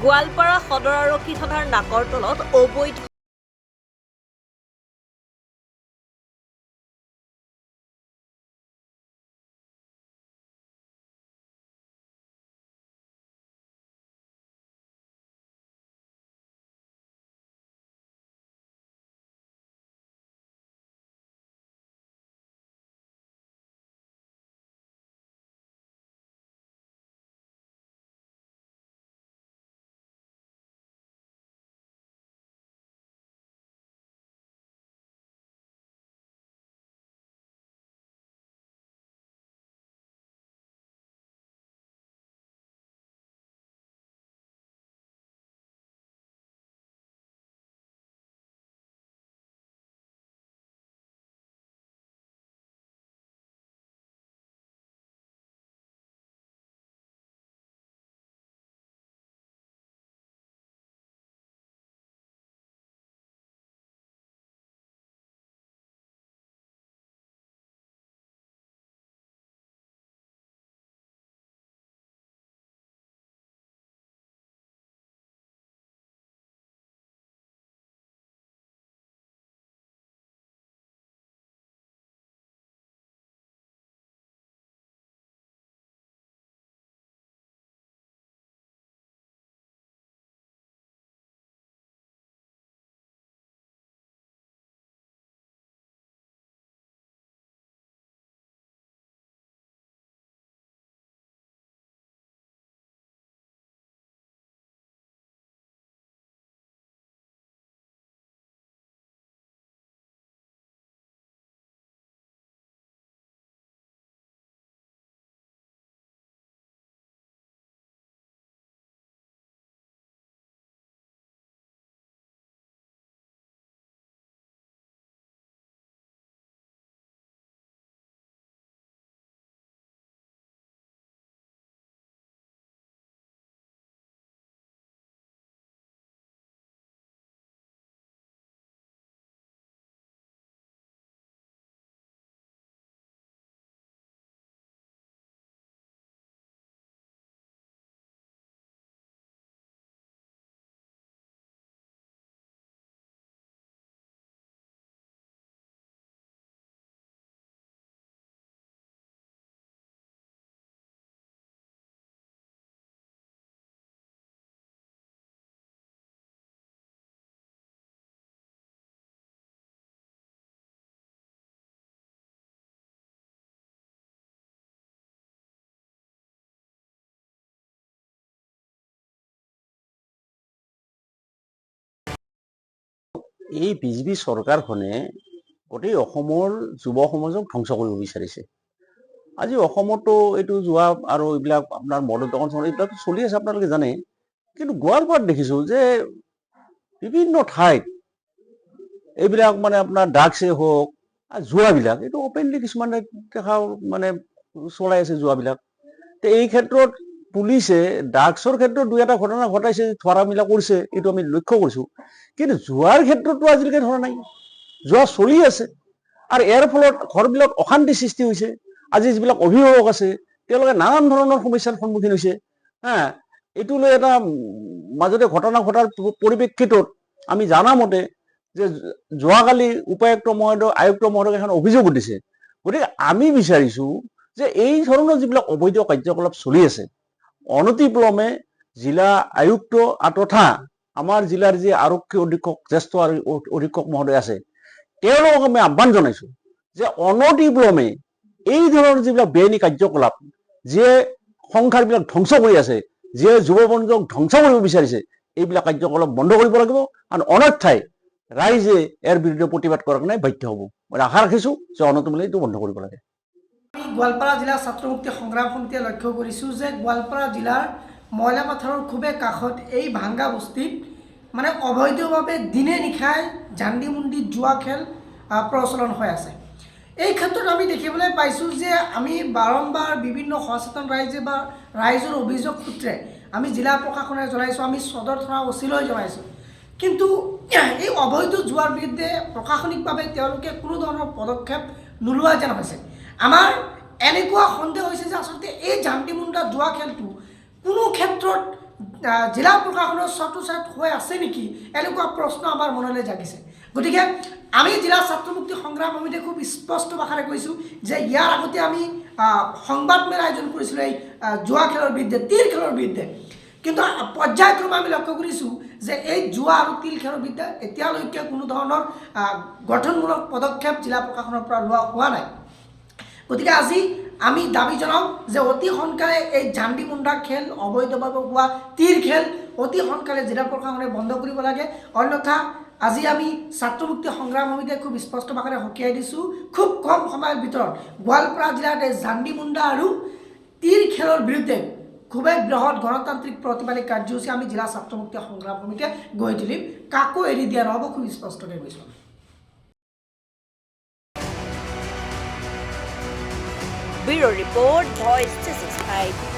গোৱালপাৰা সদৰ আৰক্ষী থানাৰ নাকৰ তলত অবৈধ এই বিজেপি চৰকাৰখনে গোটেই অসমৰ যুৱ সমাজক ধ্বংস কৰিব বিচাৰিছে। আজি অসমতো এইটো যোৱা আৰু এইবিলাক আপোনাৰ মদৰ দোকান এইবিলাক চলি আছে, আপোনালোকে জানে। কিন্তু গোৱালপাৰাত দেখিছোঁ যে বিভিন্ন ঠাইত এইবিলাক মানে আপোনাৰ ড্ৰাগছেই হওক, জুৱাবিলাক এইটো অপেনলি কিছুমানে দেখা মানে চলাই আছে জুৱাবিলাক। এই ক্ষেত্ৰত পুলিচে ড্ৰাগছৰ ক্ষেত্ৰত দুই এটা ঘটনা ঘটাইছে, ধৰা মিলা কৰিছে, এইটো আমি লক্ষ্য কৰিছোঁ। কিন্তু জুৱাৰ ক্ষেত্ৰতো আজিলৈকে ধৰা নাই, জুৱা চলি আছে। আৰু ইয়াৰ ফলত ঘৰবিলাক অশান্তি সৃষ্টি হৈছে। আজি যিবিলাক অভিভাৱক আছে তেওঁলোকে নানান ধৰণৰ সমস্যাৰ সন্মুখীন হৈছে। এইটো লৈ এটা মাজতে ঘটনা ঘটাৰ পৰিপ্ৰেক্ষিতত আমি জানা মতে যে যোৱাকালি উপায়ুক্ত মহোদয় আয়ুক্ত মহোদয়ক এখন অভিযোগ উঠিছে। গতিকে আমি বিচাৰিছোঁ যে এই ধৰণৰ যিবিলাক অবৈধ কাৰ্যকলাপ চলি আছে, অনতিপলমে জিলা আয়ুক্ত তথা আমাৰ জিলাৰ যি আৰক্ষী অধীক্ষক জ্যেষ্ঠ অধীক্ষক মহোদয় আছে তেওঁলোকক আমি আহ্বান জনাইছোঁ যে অনতিপলমে এই ধৰণৰ যিবিলাক বেআইনী কাৰ্যকলাপ, যিয়ে সংসাৰবিলাক ধ্বংস কৰি আছে, যিয়ে যুৱ বন্ধুক ধ্বংস কৰিব বিচাৰিছে, এইবিলাক কাৰ্যকলাপ বন্ধ কৰিব লাগিব। আৰু অন্যথাই ৰাইজে ইয়াৰ বিৰুদ্ধে প্ৰতিবাদ কৰাৰ কাৰণে বাধ্য হ'ব। মই আশা ৰাখিছোঁ যে অনতিপলমে এইটো বন্ধ কৰিব লাগে। আমি গোৱালপাৰা জিলা ছাত্ৰ মুক্তি সংগ্ৰাম সমিতিয়ে লক্ষ্য কৰিছোঁ যে গোৱালপাৰা জিলাৰ মইলাপাথাৰৰ খুবেই কাষত এই ভাংগা বস্তিত মানে অবৈধভাৱে দিনে নিশাই জান্দি মুন্দি জুৱা খেল প্ৰচলন হৈ আছে। এই ক্ষেত্ৰত আমি দেখিবলৈ পাইছোঁ যে আমি বাৰম্বাৰ বিভিন্ন সচেতন ৰাইজে বা ৰাইজৰ অভিযোগ সূত্ৰে আমি জিলা প্ৰশাসনে জনাইছোঁ, আমি সদৰ থানা অচিলৈ জনাইছোঁ। কিন্তু এই অবৈধ জুৱাৰ বিৰুদ্ধে প্ৰশাসনিকভাৱে তেওঁলোকে কোনো ধৰণৰ পদক্ষেপ নোলোৱা যেন হৈছে। আমাৰ এনেকুৱা সন্দেহ হৈছে যে আচলতে এই জান্দিমুণ্ডা জুৱা খেলটো কোনো ক্ষেত্ৰত জিলা প্ৰশাসনৰ ছত্ৰছায়াত হৈ আছে নেকি এনেকুৱা প্ৰশ্ন আমাৰ মনলৈ জাগিছে গতিকে আমি জিলা ছাত্ৰ মুক্তি সংগ্ৰাম সমিতিয়ে খুব স্পষ্ট ভাষাৰে কৈছোঁ যে ইয়াৰ আগতে আমি সংবাদ মেল আয়োজন কৰিছিলোঁ এই জুৱা খেলৰ বিৰুদ্ধে তীৰ খেলৰ বিৰুদ্ধে কিন্তু পৰ্যায়ক্ৰমে আমি লক্ষ্য কৰিছোঁ যে এই জুৱা আৰু তিল খেলৰ বিৰুদ্ধে এতিয়ালৈকে কোনো ধৰণৰ গঠনমূলক পদক্ষেপ জিলা প্ৰশাসনৰ পৰা লোৱা হোৱা নাই গতিকে আজি আমি দাবী জনাওঁ যে অতি সোনকালে এই জান্ডি মুণ্ডা খেল অবৈধভাৱে হোৱা তীৰ খেল অতি সোনকালে জিলা প্ৰশাসনে বন্ধ কৰিব লাগে অন্যথা আজি আমি ছাত্ৰ মুক্তি সংগ্ৰাম সমিতিয়ে খুব স্পষ্ট ভাষাৰে সকীয়াই দিছোঁ খুব কম সময়ৰ ভিতৰত গোৱালপাৰা জিলাত এই জান্ডি মুণ্ডা আৰু তীৰ খেলৰ বিৰুদ্ধে খুবেই বৃহৎ গণতান্ত্ৰিক প্ৰতিবাদী কাৰ্যসূচী আমি জিলা ছাত্ৰ মুক্তি সংগ্ৰাম সমিতিয়ে গঢ়ি তুলিম কাকো এৰি দিয়া নহ'ব খুব স্পষ্টকৈ কৈছোঁ Bureau Report, Voice 365.